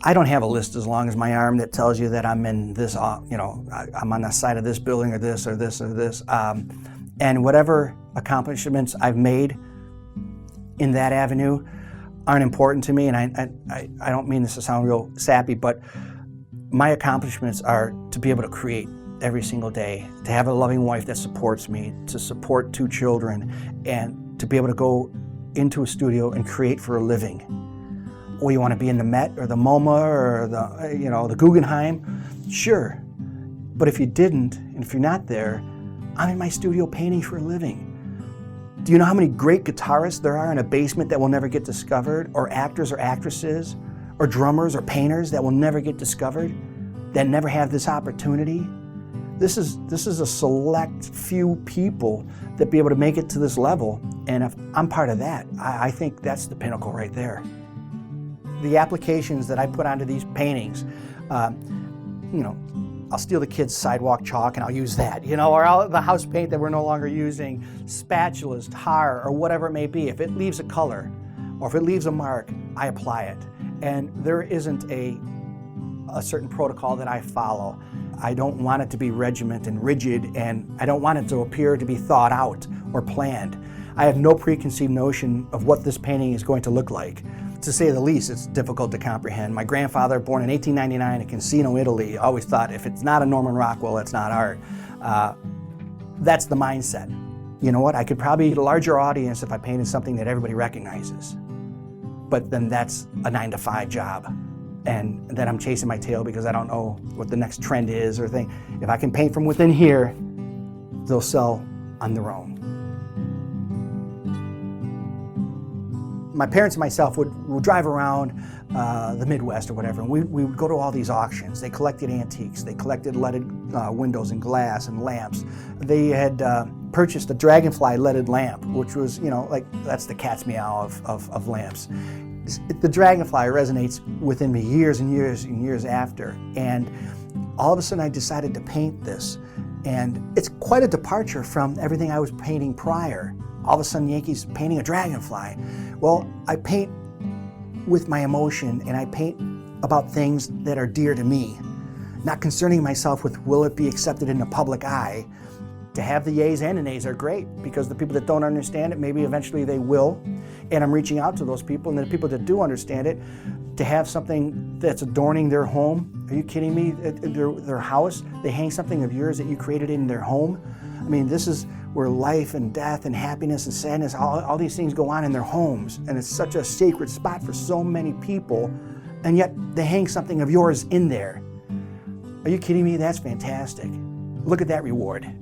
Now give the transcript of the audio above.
I don't have a list as long as my arm that tells you that I'm in this, I'm on the side of this building or this or this or this. And whatever accomplishments I've made in that avenue aren't important to me. And I don't mean this to sound real sappy, but my accomplishments are to be able to create every single day, to have a loving wife that supports me, to support 2 children, and to be able to go into a studio and create for a living. Well, you want to be in the Met or the MoMA or the Guggenheim? Sure. But if you didn't, and if you're not there, I'm in my studio painting for a living. Do you know how many great guitarists there are in a basement that will never get discovered, or actors or actresses, or drummers or painters that will never get discovered, that never have this opportunity? This is a select few people that be able to make it to this level, and if I'm part of that, I think that's the pinnacle right there. The applications that I put onto these paintings, I'll steal the kids' sidewalk chalk and I'll use that, or the house paint that we're no longer using, spatulas, tar, or whatever it may be. If it leaves a color or if it leaves a mark, I apply it. And there isn't a certain protocol that I follow. I don't want it to be regiment and rigid, and I don't want it to appear to be thought out or planned. I have no preconceived notion of what this painting is going to look like. To say the least, it's difficult to comprehend. My grandfather, born in 1899 in Cassino, Italy, always thought if it's not a Norman Rockwell, it's not art. That's the mindset. You know what? I could probably get a larger audience if I painted something that everybody recognizes. But then that's a 9-to-5 job. And then I'm chasing my tail because I don't know what the next trend is or thing. If I can paint from within here, they'll sell on their own. My parents and myself would drive around the Midwest or whatever, and we would go to all these auctions. They collected antiques, they collected leaded windows and glass and lamps. They had purchased a dragonfly leaded lamp, which was, that's the cat's meow of lamps. The dragonfly resonates within me years and years and years after, and all of a sudden I decided to paint this, and it's quite a departure from everything I was painting prior. All of a sudden Yanke's painting a dragonfly. Well, I paint with my emotion, and I paint about things that are dear to me, not concerning myself with will it be accepted in the public eye. To have the yays and the nays are great, because the people that don't understand it, maybe eventually they will, and I'm reaching out to those people, and the people that do understand it, to have something that's adorning their home. Are you kidding me? Their house, they hang something of yours that you created in their home. I mean, this is where life and death and happiness and sadness, all these things go on in their homes, and it's such a sacred spot for so many people, and yet they hang something of yours in there. Are you kidding me? That's fantastic. Look at that reward.